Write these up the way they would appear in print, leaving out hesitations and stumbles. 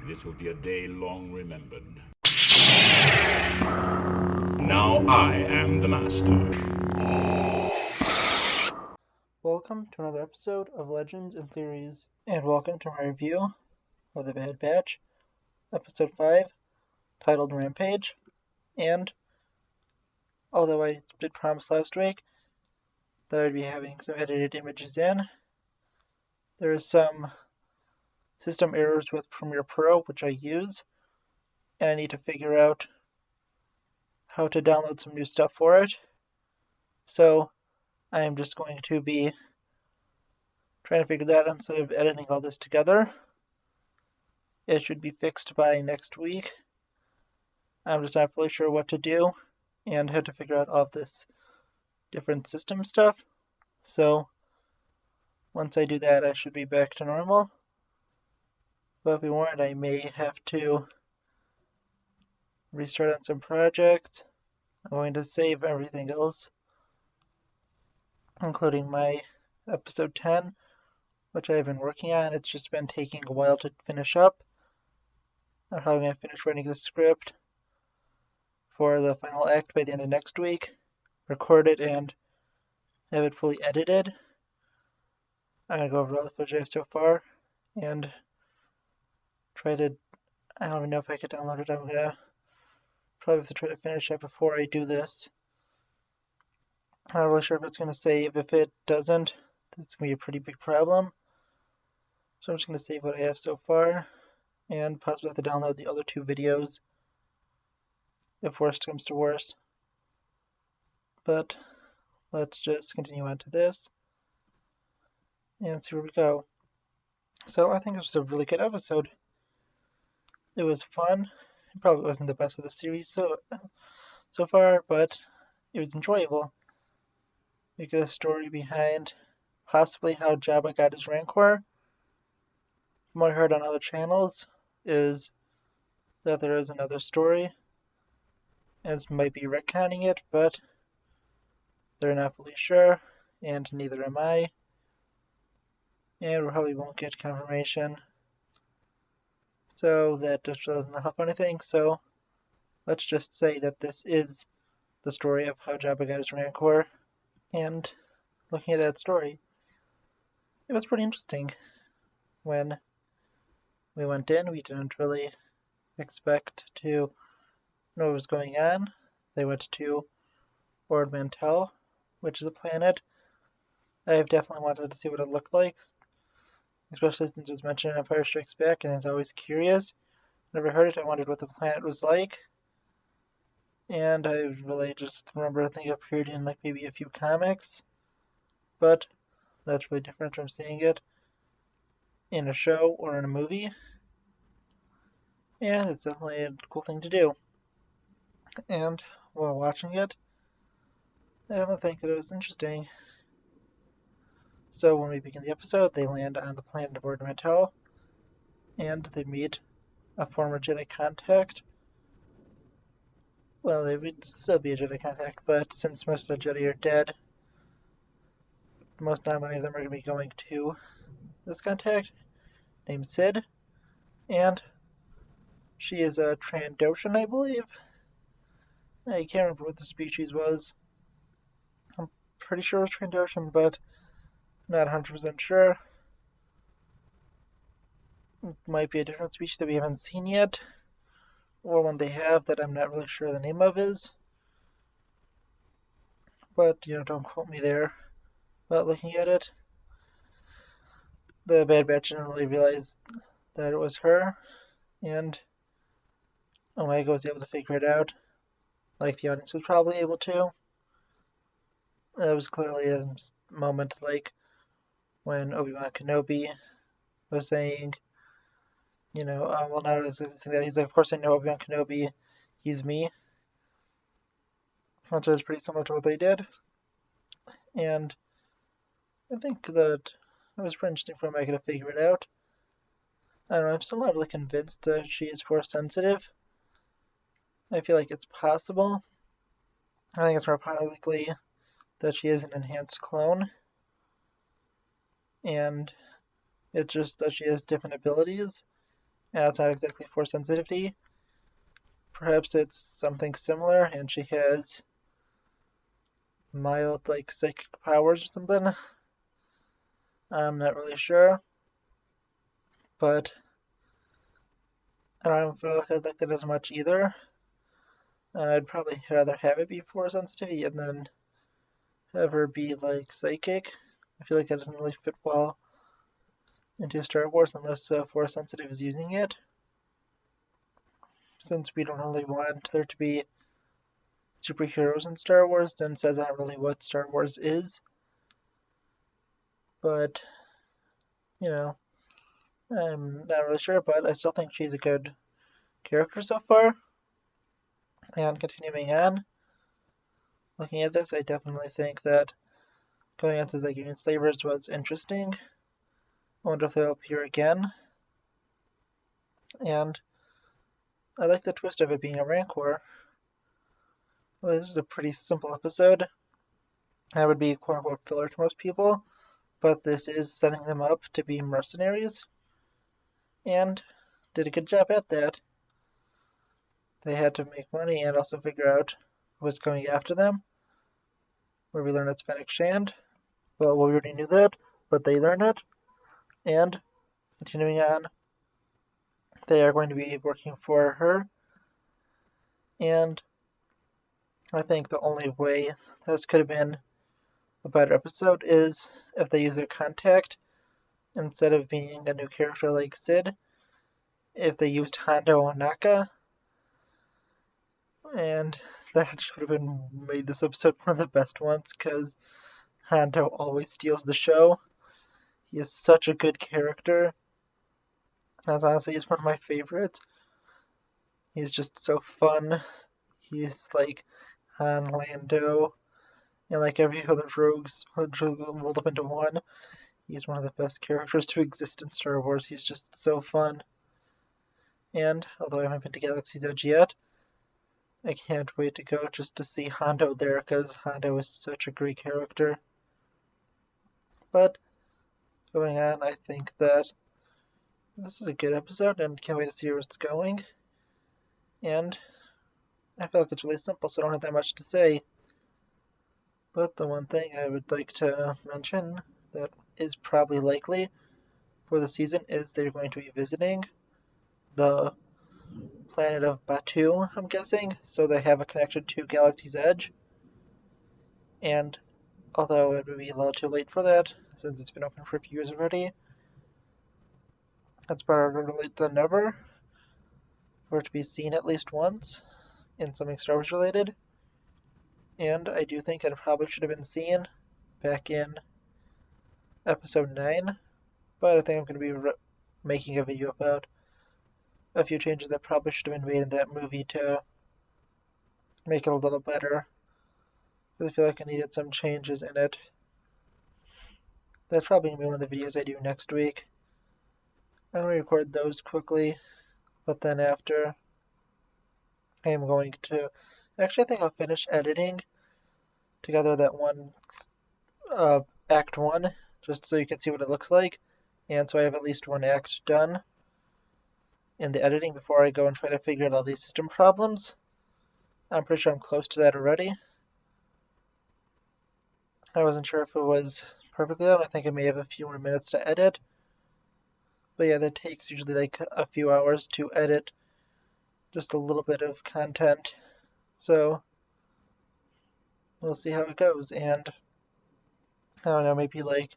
This will be a day long remembered. Now I am the master. Welcome to another episode of Legends and Theories, and welcome to my review of The Bad Batch, Episode 5, titled Rampage. And although I did promise last week that I'd be having some edited images in, there are some system errors with Premiere Pro, which I use, and I need to figure out how to download some new stuff for it. So I am just going to be trying to figure that out instead of editing all this together. It should be fixed by next week. I'm just not really sure what to do and how to figure out all of this different system stuff. So once I do that, I should be back to normal. But if we weren't, I may have to restart on some projects. I'm going to save everything else, including my episode 10, which I've been working on. It's just been taking a while to finish up. I'm probably going to finish writing the script for the final act by the end of next week, record it, and have it fully edited. I'm going to go over all the footage I have so far and try to, I don't even know if I could download it. I'm going to probably have to try to finish it before I do this. I'm not really sure if it's going to save. If it doesn't, it's going to be a pretty big problem. So I'm just going to save what I have so far and possibly have to download the other two videos if worst comes to worst. But let's just continue on to this and see where we go. So I think it was a really good episode. It was fun. It probably wasn't the best of the series so far, but it was enjoyable. We get a story behind possibly how Jabba got his Rancor. From what I heard on other channels is that there is another story, as might be retconning it, but they're not fully sure, and neither am I. And we probably won't get confirmation. So that just doesn't help anything. So let's just say that this is the story of how Jabba got his Rancor. And looking at that story, it was pretty interesting. When we went in, we didn't really expect to know what was going on. They went to Ord Mantell, which is a planet I've definitely wanted to see what it looked like, especially since it was mentioned in Empire Strikes Back, and I was always curious. Never heard it, I wondered what the planet was like. And I really just remember I think it appeared in like maybe a few comics, but that's really different from seeing it in a show or in a movie. And it's definitely a cool thing to do. And while watching it, I don't think that it was interesting. So when we begin the episode, they land on the planet of Ord Mantell, and they meet a former Jedi contact. Well, they would still be a Jedi contact, but since most of the Jedi are dead, not many of them are going to be going to this contact, named Sid, and she is a Trandoshan, I believe. I can't remember what the species was. I'm pretty sure it was Trandoshan, but not 100% sure. It might be a different species that we haven't seen yet, or one they have that I'm not really sure the name of is. But, don't quote me there. But looking at it, the Bad Batch didn't really realize that it was her, and Omega was able to figure it out, like the audience was probably able to. It was clearly a moment like when Obi-Wan Kenobi was saying, well, not really saying that. He's like, of course I know Obi-Wan Kenobi, he's me. Which was pretty similar to what they did. And I think that it was pretty interesting for Omega to figure it out. I don't know, I'm still not really convinced that she is Force sensitive. I feel like it's possible. I think it's more likely that she is an enhanced clone. And it's just that she has different abilities. and it's not exactly Force sensitivity. Perhaps it's something similar, and she has mild, like, psychic powers or something. I'm not really sure, but I don't feel like I'd like that as much either. And I'd probably rather have it be Force sensitivity and then have her be, like, psychic. I feel like that doesn't really fit well into Star Wars unless Force sensitive is using it. Since we don't really want there to be superheroes in Star Wars, then says not really what Star Wars is. But, you know, I'm not really sure, but I still think she's a good character so far. And continuing on, looking at this, I definitely think that going into the Union Slavers was interesting. I wonder if they'll appear again. And I like the twist of it being a Rancor. Well, this was a pretty simple episode. That would be quote unquote filler to most people, but this is setting them up to be mercenaries. And did a good job at that. They had to make money and also figure out who was going after them. Where we learn it's Fennec Shand. Well, we already knew that, but they learn it. And continuing on, they are going to be working for her. And I think the only way this could have been a better episode is if they use their contact instead of being a new character like Sid. If they used Hondo Onaka, and that should have been made this episode one of the best ones because Hondo always steals the show. He is such a good character. That's honestly he's one of my favorites. He's just so fun. He's like Han Lando and like every other rogues rolled up into one. He's one of the best characters to exist in Star Wars. He's just so fun. And although I haven't been to Galaxy's Edge yet, I can't wait to go just to see Hondo there because Hondo is such a great character. But going on, I think that this is a good episode and can't wait to see where it's going. And I feel like it's really simple, so I don't have that much to say. But the one thing I would like to mention that is probably likely for the season is they're going to be visiting the planet of Batu, I'm guessing, so they have a connection to Galaxy's Edge. And although it would be a little too late for that, since it's been open for a few years already, it's better late than never for it to be seen at least once in something Star Wars related. And I do think it probably should have been seen back in episode 9, but I think I'm going to be making a video about a few changes that probably should have been made in that movie to make it a little better. Because I feel like I needed some changes in it. That's probably going to be one of the videos I do next week. I'm going to record those quickly, but then after, I am going to... Actually, I think I'll finish editing together that one Act 1, just so you can see what it looks like. And so I have at least one act done in the editing before I go and try to figure out all these system problems. I'm pretty sure I'm close to that already. I wasn't sure if it was perfectly done. I think I may have a few more minutes to edit. But yeah, that takes usually like a few hours to edit just a little bit of content. So we'll see how it goes. And I don't know, maybe like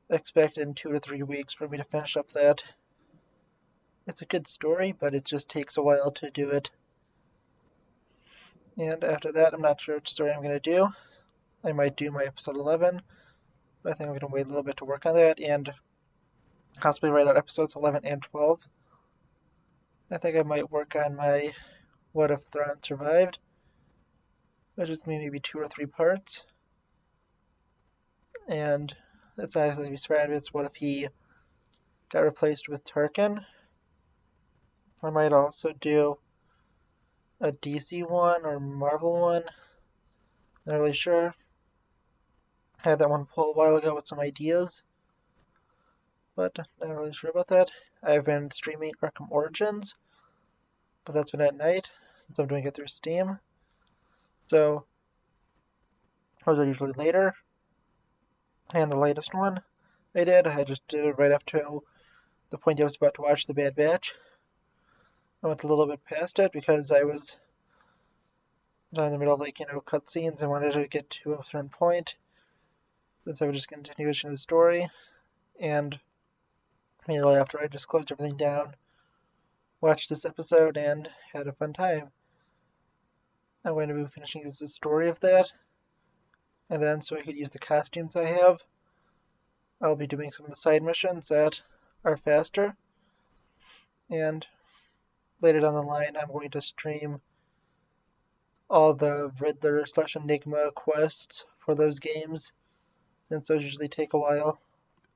expect in 2 to 3 weeks for me to finish up that. It's a good story, but it just takes a while to do it. And after that, I'm not sure which story I'm going to do. I might do my episode 11, but I think I'm going to wait a little bit to work on that and possibly write out episodes 11 and 12. I think I might work on my What If Thrawn Survived, which is maybe 2 or 3 parts. And it's not exactly survived, it's what if he got replaced with Tarkin. I might also do a DC one or Marvel one. Not really sure. I had that one pulled a while ago with some ideas. but not really sure about that. I've been streaming Arkham Origins, but that's been at night since I'm doing it through Steam. So those are usually later. And the latest one I just did it right after the point I was about to watch The Bad Batch. I went a little bit past it because I was in the middle of cutscenes. I wanted to get to a certain point since I was just continuation of the story. And immediately after, I just closed everything down, watched this episode, and had a fun time. I'm going to be finishing the story of that, and then so I could use the costumes I have, I'll be doing some of the side missions that are faster, and later down the line I'm going to stream all the Riddler/Enigma quests for those games, since those usually take a while.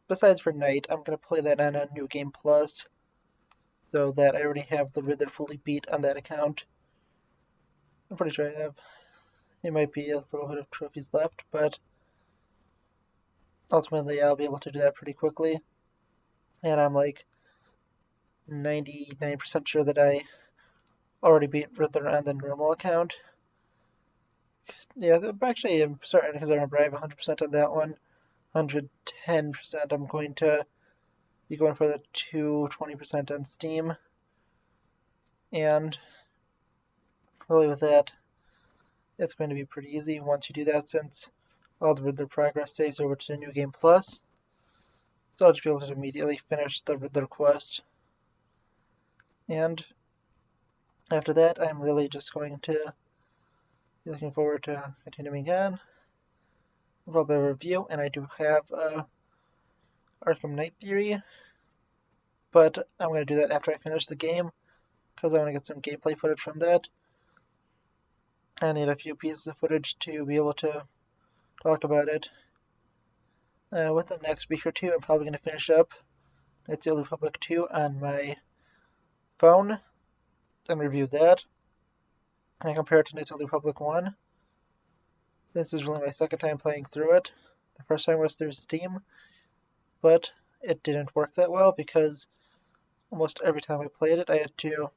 Besides for Night, I'm going to play that on a New Game Plus, so that I already have the Riddler fully beat on that account. I'm pretty sure I have. It might be a little bit of trophies left, but ultimately I'll be able to do that pretty quickly. And I'm like 99% sure that I already beat Riddler on the normal account. Yeah, actually I'm certain because I remember I have 100% on that one. 110% I'm going to be going for the 220% on Steam. And really with that, it's going to be pretty easy once you do that, since all the Riddler progress saves over to the New Game Plus. So I'll just be able to immediately finish the Riddler quest. And after that, I'm really just going to be looking forward to continuing on with the review. And I do have Arkham Knight Theory, but I'm going to do that after I finish the game, because I want to get some gameplay footage from that. I need a few pieces of footage to be able to talk about it. Within the next week or two, I'm probably going to finish up Knights of the Old Republic 2 on my phone and review that and compare it to Knights of the Republic 1. This is really my second time playing through it. The first time was through Steam, but it didn't work that well because almost every time I played it, I had to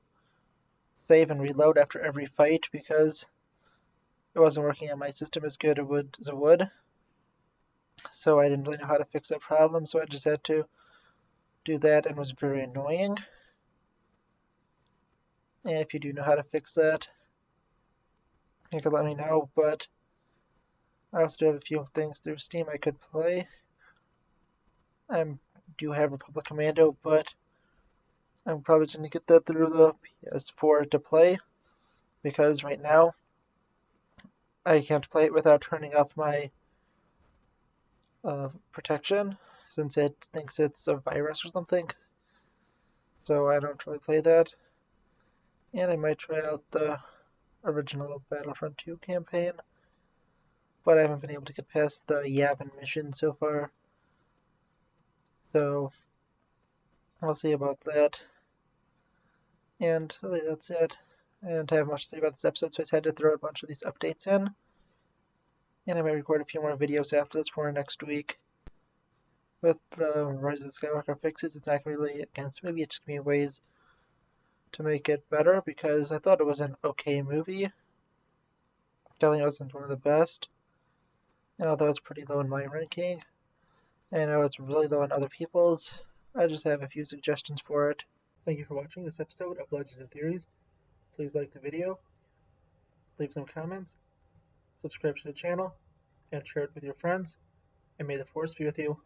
save and reload after every fight because it wasn't working on my system as good as it would. So I didn't really know how to fix that problem, so I just had to do that, and it was very annoying. And if you do know how to fix that, you could let me know, but I also do have a few things through Steam I could play. I do have Republic Commando, but I'm probably just going to get that through the PS4 to play, because right now I can't play it without turning off my protection, since it thinks it's a virus or something. So I don't really play that. And I might try out the original Battlefront 2 campaign, but I haven't been able to get past the Yavin mission so far. So we'll see about that. And really that's it. I didn't have much to say about this episode, so I just had to throw a bunch of these updates in. And I might record a few more videos after this for next week. With the Rise of the Skywalker fixes, it's not really against the movie, it's just giving me ways to make it better, because I thought it was an okay movie. Definitely wasn't one of the best. And although it's pretty low in my ranking, and I know it's really low in other people's, I just have a few suggestions for it. Thank you for watching this episode of Legends and Theories. Please like the video, leave some comments, subscribe to the channel, and share it with your friends, and may the Force be with you.